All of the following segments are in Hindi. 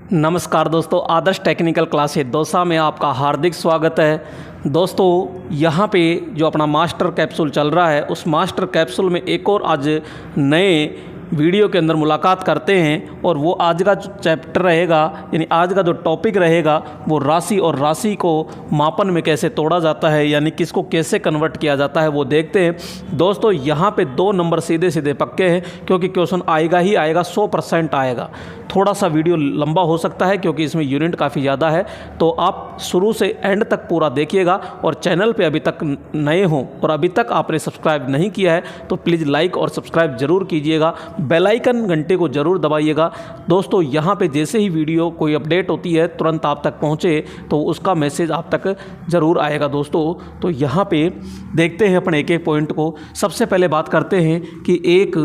नमस्कार दोस्तों, आदर्श टेक्निकल क्लासेस दौसा में आपका हार्दिक स्वागत है। दोस्तों यहाँ पे जो अपना मास्टर कैप्सूल चल रहा है, उस मास्टर कैप्सूल में एक और आज नए वीडियो के अंदर मुलाकात करते हैं। और वो आज का जो चैप्टर रहेगा, यानी आज का जो टॉपिक रहेगा, वो राशि और राशि को मापन में कैसे तोड़ा जाता है, यानी किसको कैसे कन्वर्ट किया जाता है, वो देखते हैं। दोस्तों यहाँ पे 2 नंबर सीधे सीधे पक्के हैं, क्योंकि क्वेश्चन आएगा ही आएगा, 100% आएगा। थोड़ा सा वीडियो लंबा हो सकता है क्योंकि इसमें यूनिट काफ़ी ज़्यादा है, तो आप शुरू से एंड तक पूरा देखिएगा। और चैनल पे अभी तक नए हों और अभी तक आपने सब्सक्राइब नहीं किया है तो प्लीज़ लाइक और सब्सक्राइब ज़रूर कीजिएगा, बेल आइकन घंटे को ज़रूर दबाइएगा। दोस्तों यहाँ पे जैसे ही वीडियो कोई अपडेट होती है तुरंत आप तक पहुँचे तो उसका मैसेज आप तक ज़रूर आएगा। दोस्तों तो यहाँ पे देखते हैं अपने एक एक पॉइंट को। सबसे पहले बात करते हैं कि 1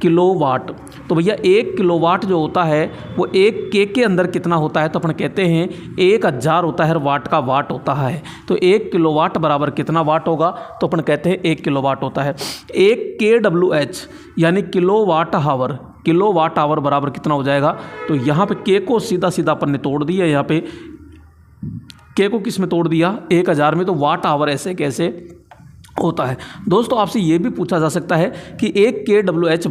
किलोवाट। तो भैया 1 किलोवाट जो होता है वो 1 के अंदर कितना होता है, तो अपन कहते हैं 1000 होता है, वाट का वाट होता है। तो 1 किलोवाट बराबर कितना वाट होगा, तो अपन कहते हैं 1 किलोवाट होता है। 1 kWh यानी किलोवाट आवर बराबर कितना हो जाएगा, तो यहाँ पे के को सीधा सीधा अपन ने तोड़ दिया। यहाँ पे के को किस में तोड़ दिया, 1000 में, तो वाट आवर ऐसे कैसे होता है। दोस्तों आपसे ये भी पूछा जा सकता है कि 1 kWh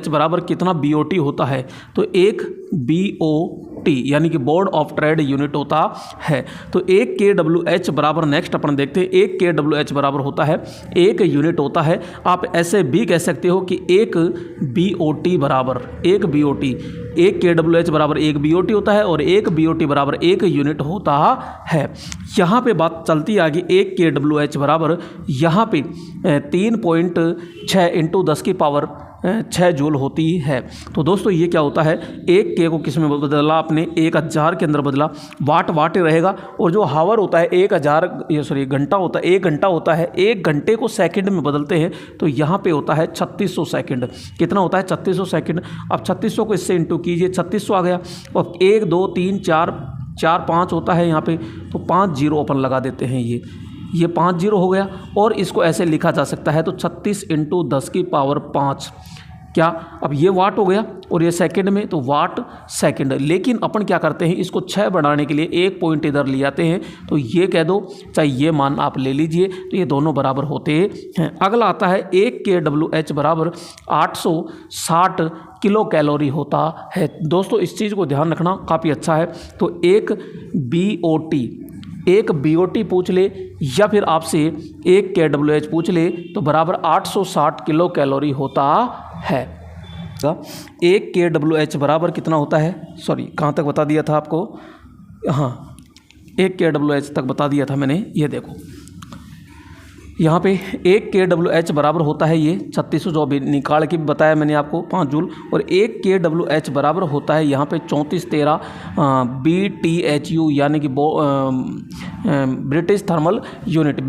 बराबर कितना BOT होता है, तो 1 BOT यानी कि बोर्ड ऑफ ट्रेड यूनिट होता है। तो 1 kWh बराबर, नेक्स्ट अपन देखते हैं, 1 kWh बराबर होता है 1 यूनिट होता है। आप ऐसे भी कह सकते हो कि 1 BOT बराबर 1 BOT, 1 kWh बराबर 1 BOT होता है और 1 BOT बराबर 1 यूनिट होता है। यहाँ पे बात चलती है आगे। 1 kWh बराबर यहाँ पे 3.6 × 10⁻6 जूल होती है। तो दोस्तों ये क्या होता है, 1 के को किस में बदला आपने, 1000 के अंदर बदला, वाट ही रहेगा। और जो हावर होता है 1000 घंटा होता है, 1 घंटा होता है, 1 घंटे को सेकंड में बदलते हैं, तो यहाँ पे होता है 3600 सेकंड। कितना होता है, 3600 सेकंड। अब 3600 को इससे इंटू कीजिए, 3600 आ गया। और 1 2 3 4 5 होता है यहाँ पे, तो 5 जीरो अपन लगा देते हैं। ये 5 जीरो हो गया। और इसको ऐसे लिखा जा सकता है, तो 36 × 10⁵ क्या, अब ये वाट हो गया और ये सेकंड में, तो वाट सेकंड। लेकिन अपन क्या करते हैं, इसको 6 बढ़ाने के लिए 1 पॉइंट इधर ले आते हैं, तो ये कह दो, चाहे ये मान आप ले लीजिए, तो ये दोनों बराबर होते हैं। अगला आता है 1 kWh बराबर 860 किलो कैलोरी होता है। दोस्तों इस चीज़ को ध्यान रखना काफ़ी अच्छा है। तो 1 BOT पूछ ले या फिर आपसे 1 kWh पूछ ले, तो बराबर 860 किलो कैलोरी होता है। 1 kWh बराबर कितना होता है, सॉरी कहाँ तक बता दिया था आपको, हाँ 1 kWh तक बता दिया था मैंने। ये देखो यहाँ पे 1 kWh बराबर होता है, ये 3600 जो अभी निकाल के बताया मैंने आपको, 5 जूल। और 1 kWh बराबर होता है यहाँ पे 3413 BTHU यानी कि ब्रिटिश थर्मल यूनिट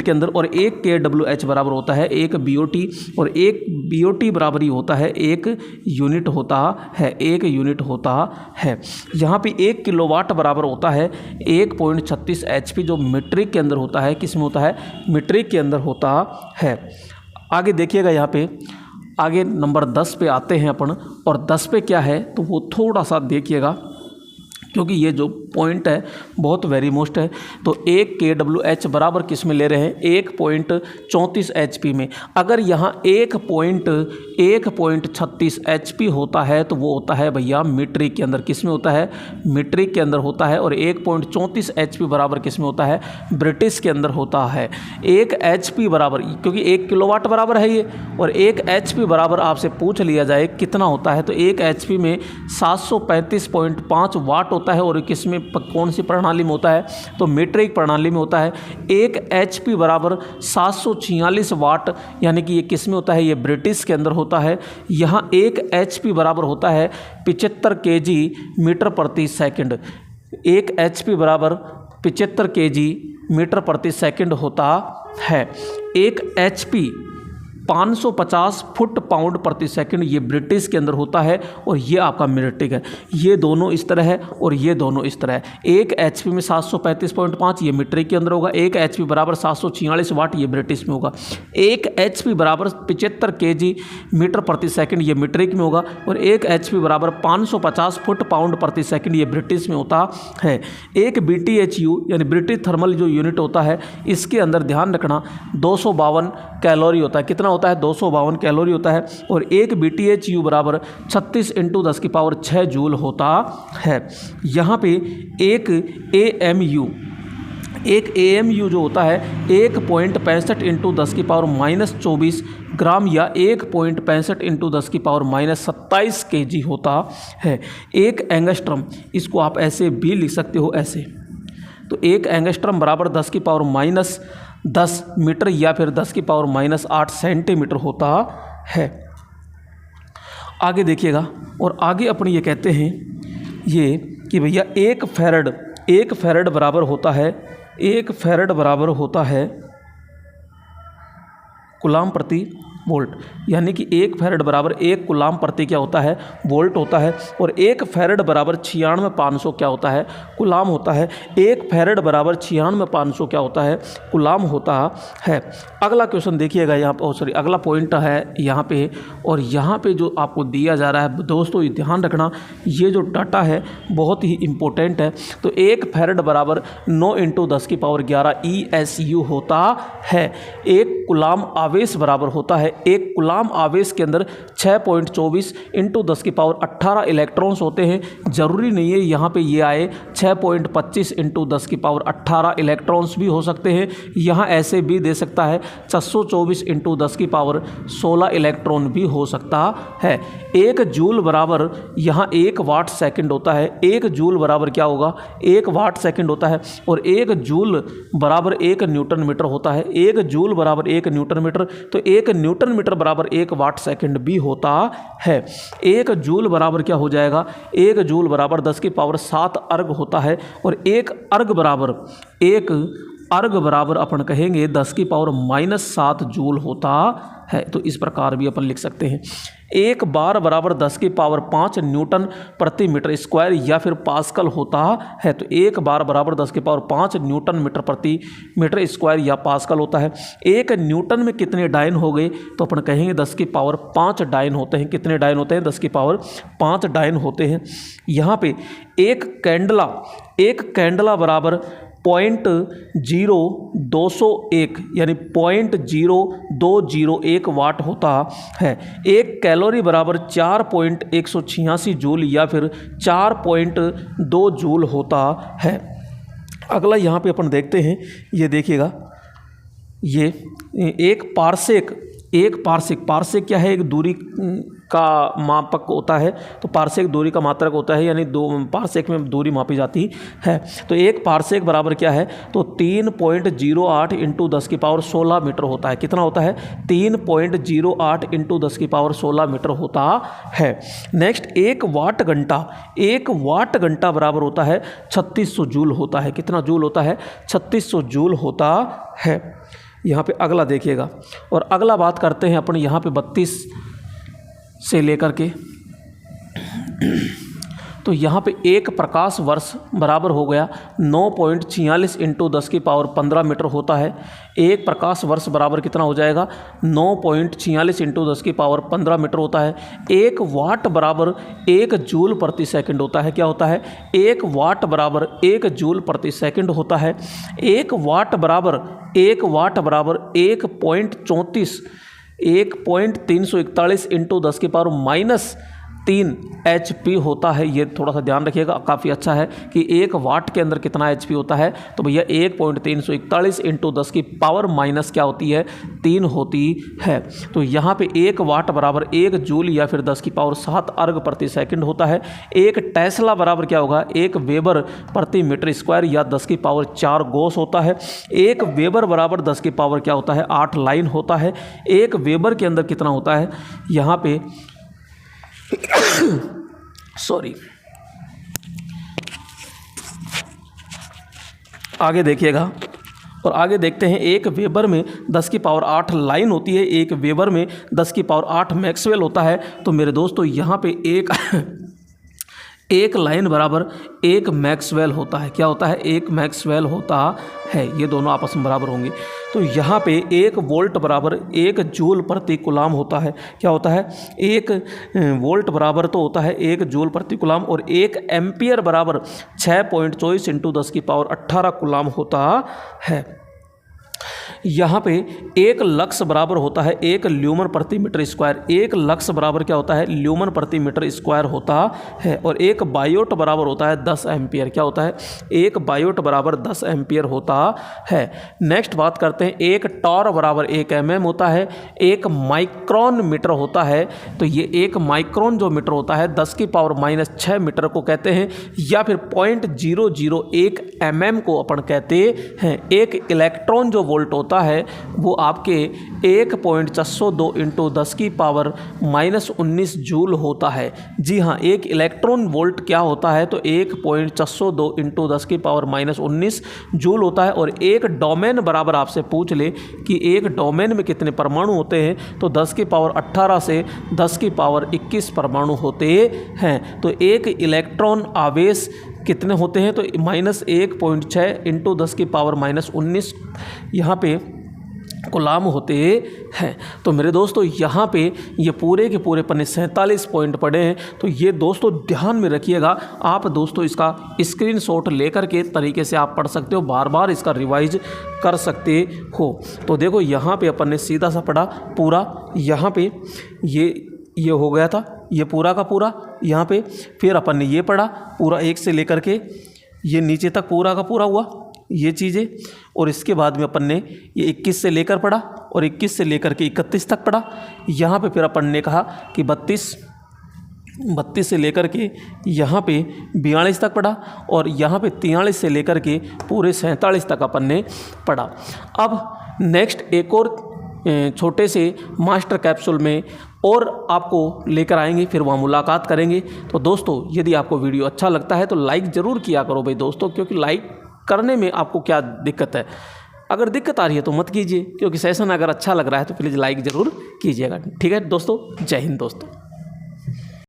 के अंदर। और 1 kWh बराबर होता है 1 BOT, और 1 BOT बराबर ही होता है 1 यूनिट होता है, 1 यूनिट होता है। यहाँ पे 1 किलोवाट बराबर होता है 1.36 HP, जो मीट्रिक के अंदर होता है। किस में होता है, मीट्रिक के अंदर होता है। आगे देखिएगा, यहाँ पे आगे नंबर 10 पे आते हैं अपन। और 10 पे क्या है, तो वो थोड़ा सा देखिएगा क्योंकि ये जो पॉइंट है बहुत वेरी मोस्ट है। तो 1 kWh बराबर किस में ले रहे हैं, 1.34 HP में। अगर यहाँ 1.36 HP होता है तो वो होता है भैया मीट्रिक के अंदर। किस में होता है, मीट्रिक के अंदर होता है। और 1.34 HP बराबर किस में होता है, ब्रिटिश के अंदर होता है। 1 HP बराबर, क्योंकि 1 किलोवाट बराबर है ये, और 1 HP बराबर आपसे पूछ लिया जाए कितना होता है, तो 1 HP में 735.5 वाट होता है। और किसमें, कौन सी प्रणाली में होता है, तो मीट्रिक प्रणाली में होता है। 1 HP बराबर 746 वाट, यानी कि ये किस में होता है, ये ब्रिटिश के अंदर होता है। यहाँ 1 HP बराबर होता है 75 kg मीटर प्रति सेकंड। 1 HP बराबर 75 kg मीटर प्रति सेकंड होता है। 1 HP 550 फुट पाउंड प्रति सेकंड ये ब्रिटिश के अंदर होता है, और ये आपका मिलिट्री है। ये दोनों इस तरह है और ये दोनों इस तरह है। एक एचपी में 735.5 ये मिलिट्री के अंदर होगा, एक एचपी बराबर 746 वाट ये ब्रिटिश में होगा, एक एचपी बराबर 75 केजी मीटर प्रति सेकंड ये मिलिट्री में होगा, और एक एचपी बराबर 550 फुट पाउंड प्रति सेकंड ये ब्रिटिश में होता है। एक BTHU यानी ब्रिटिश थर्मल जो यूनिट होता है, इसके अंदर ध्यान रखना 252 कैलोरी होता है। कितना होता है? 252 कैलोरी होता है, और एक BTHU बराबर 36 × 10⁶ जूल होता है। यहाँ पे एक AMU जो होता है 1.65 × 10⁻⁻24 ग्राम या 1.65 × 10⁻⁻27 kg होता है। एक एंगस्ट्रम, इसको आप ऐसे भी लिख सकते हो ऐसे, तो एक एंगस्ट्रम बराबर 10⁻10 मीटर या फिर 10⁻8 सेंटीमीटर होता है। आगे देखिएगा, और आगे अपन ये कहते हैं ये कि भैया एक फेरेड बराबर होता है कूलाम प्रति वोल्ट, यानी कि एक फेरेड बराबर 1 कूलाम प्रति क्या होता है? वोल्ट होता है, और एक फेरेड बराबर 96,500 क्या होता है? कूलाम होता है। एक फेरेड बराबर 96,500 क्या होता है? कूलाम होता है। अगला क्वेश्चन देखिएगा यहाँ पर, अगला पॉइंट है यहाँ पे, और यहाँ पे जो आपको दिया जा रहा है दोस्तों, ध्यान रखना ये जो डाटा है बहुत ही इम्पोर्टेंट है। तो एक फेरेड बराबर 9 × 10⁻11 ESU होता है। एक कूलाम आवेश बराबर होता है, एक कूलाम आवेश के अंदर 6.24 × 10⁻18 इलेक्ट्रॉन्स होते हैं। ज़रूरी नहीं है यहाँ पे ये आए 6.25 × 10⁻18 इलेक्ट्रॉन्स भी हो सकते हैं। यहाँ ऐसे भी दे सकता है 624 × 10⁻16 इलेक्ट्रॉन भी हो सकता है। एक जूल बराबर यहाँ 1 वाट सेकंड होता है। एक जूल बराबर क्या होगा? 1 वाट सेकंड होता है, और एक जूल बराबर 1 न्यूटन मीटर होता है। एक जूल बराबर 1 न्यूटन मीटर, तो 1 न्यूटन मीटर बराबर 1 वाट सेकंड भी होता है। एक जूल बराबर क्या हो जाएगा? 1 जूल बराबर 10⁻7 अर्ग होता है, और एक अर्ग बराबर अपन कहेंगे 10⁻⁻7 जूल होता है। तो इस प्रकार भी अपन लिख सकते हैं। एक बार बराबर 10⁻5 न्यूटन प्रति मीटर स्क्वायर या फिर पास्कल होता है। तो एक बार बराबर 10⁻5 न्यूटन मीटर प्रति मीटर स्क्वायर या पास्कल होता है। एक न्यूटन में कितने डायन हो गए? तो अपन कहेंगे 10⁻5 डायन होते हैं। कितने डायन होते हैं? 10⁻5 डायन होते हैं। यहाँ पे एक कैंडला बराबर 0.0201 यानी 0.0201 वाट होता है। एक कैलोरी बराबर 4.186 जूल या फिर 4.2 जूल होता है। अगला यहाँ पे अपन देखते हैं, ये देखिएगा, ये एक पारसेक क्या है? एक दूरी का मापक होता है। तो पारसेक दूरी का मात्रक होता है, यानी 2 पारसेक में दूरी मापी जाती है। तो एक पारसेक बराबर क्या है? तो 3.08 × 10⁻16 मीटर होता है। कितना होता है? 3.08 × 10⁻16 मीटर होता है। नेक्स्ट एक वाट घंटा बराबर होता है 3600 जूल होता है। कितना जूल होता है? 3600 जूल होता है। यहाँ पे अगला देखिएगा, और अगला बात करते हैं अपन यहाँ पे 32 से लेकर के, तो यहाँ पे एक प्रकाश वर्ष बराबर हो गया 9.46 × 10⁻15 मीटर होता है। एक प्रकाश वर्ष बराबर कितना हो जाएगा? 9.46 × 10⁻15 मीटर होता है। एक वाट बराबर 1 जूल प्रति सेकंड होता है। क्या होता है? 1 वाट बराबर 1 जूल प्रति सेकंड होता है। एक वाट बराबर 1.341 × 10⁻³ HP होता है। ये थोड़ा सा ध्यान रखिएगा, काफ़ी अच्छा है कि 1 वाट के अंदर कितना HP होता है। तो भैया 1.341 × 10⁻³ क्या होती है? 3 होती है। तो यहाँ पे 1 वाट बराबर 1 जूल या फिर 10⁻7 अर्ग प्रति सेकंड होता है। एक टेस्ला बराबर क्या होगा? 1 वेबर प्रति मीटर स्क्वायर या 10⁻4 गॉस होता है। एक वेबर बराबर 10 की पावर क्या होता है? 8 लाइन होता है। एक वेबर के अंदर कितना होता है? यहाँ पे सॉरी, आगे देखिएगा, और आगे देखते हैं, एक वेबर में 10 की पावर 8 लाइन होती है, एक वेबर में 10 की पावर 8 मैक्सवेल होता है। तो मेरे दोस्तों यहाँ पे एक लाइन बराबर एक मैक्सवेल होता है। क्या होता है? एक मैक्सवेल होता है। ये दोनों आपस में बराबर होंगे। तो यहाँ पे 1 वोल्ट बराबर 1 जूल प्रति कूलाम होता है। क्या होता है? 1 वोल्ट बराबर तो होता है 1 जूल प्रति कूलाम, और 1 एम्पियर बराबर 6.24 × 10 की पावर 18 कूलाम होता है। यहाँ पे 1 लक्स बराबर होता है 1 ल्यूमन प्रति मीटर स्क्वायर। 1 लक्स बराबर क्या होता है? ल्यूमन प्रति मीटर स्क्वायर होता है। और 1 बायोट बराबर होता है 10 एम्पियर। क्या होता है? 1 बायोट बराबर 10 एम्पियर होता है। नेक्स्ट बात करते हैं, 1 टॉर बराबर 1 mm होता है। 1 माइक्रोन मीटर होता है। तो ये 1 माइक्रोन जो मीटर होता है 10 की पावर -6 मीटर को कहते हैं, या फिर 0.001 mm को अपन कहते हैं। 1 इलेक्ट्रॉन जो वोल्ट होता है वो आपके 1.402 × 10 की पावर -19 जूल होता है। जी हाँ, 1 इलेक्ट्रॉन वोल्ट क्या होता है? तो 1.402 × 10 की पावर -19 जूल होता है। और एक डोमेन बराबर आपसे पूछ ले कि एक डोमेन में कितने परमाणु होते हैं, तो 10 की पावर 18 से 10 की पावर 21 परमाणु होते हैं। तो एक इलेक्ट्रॉन आवेश कितने होते हैं? तो -1.6 × 10 की पावर -19 यहाँ पे कूलाम होते हैं। तो मेरे दोस्तों यहाँ पे ये पूरे के पूरे पन्ने 47 पॉइंट पड़े हैं। तो ये दोस्तों ध्यान में रखिएगा। आप दोस्तों इसका स्क्रीनशॉट लेकर के तरीके से आप पढ़ सकते हो, बार बार इसका रिवाइज कर सकते हो। तो देखो यहाँ पे अपन ने सीधा सा पढ़ा पूरा, यहाँ पे ये हो गया था, ये पूरा का पूरा यहाँ पे। फिर अपन ने ये पढ़ा पूरा 1 से लेकर के ये नीचे तक पूरा का पूरा हुआ ये चीज़ें। और इसके बाद में अपन ने ये 21 से लेकर पढ़ा, और 21 से लेकर के 31 तक पढ़ा। यहाँ पे फिर अपन ने कहा कि 32 से लेकर के यहाँ पे 42 तक पढ़ा, और यहाँ पे 43 से लेकर के पूरे 47 तक अपन ने पढ़ा। अब नेक्स्ट एक और छोटे से मास्टर कैप्सूल में और आपको लेकर आएंगे, फिर वहाँ मुलाकात करेंगे। तो दोस्तों यदि आपको वीडियो अच्छा लगता है तो लाइक ज़रूर किया करो भाई दोस्तों, क्योंकि लाइक करने में आपको क्या दिक्कत है? अगर दिक्कत आ रही है तो मत कीजिए, क्योंकि सेशन अगर अच्छा लग रहा है तो प्लीज़ लाइक ज़रूर कीजिएगा। ठीक है दोस्तों, जय हिंद दोस्तों।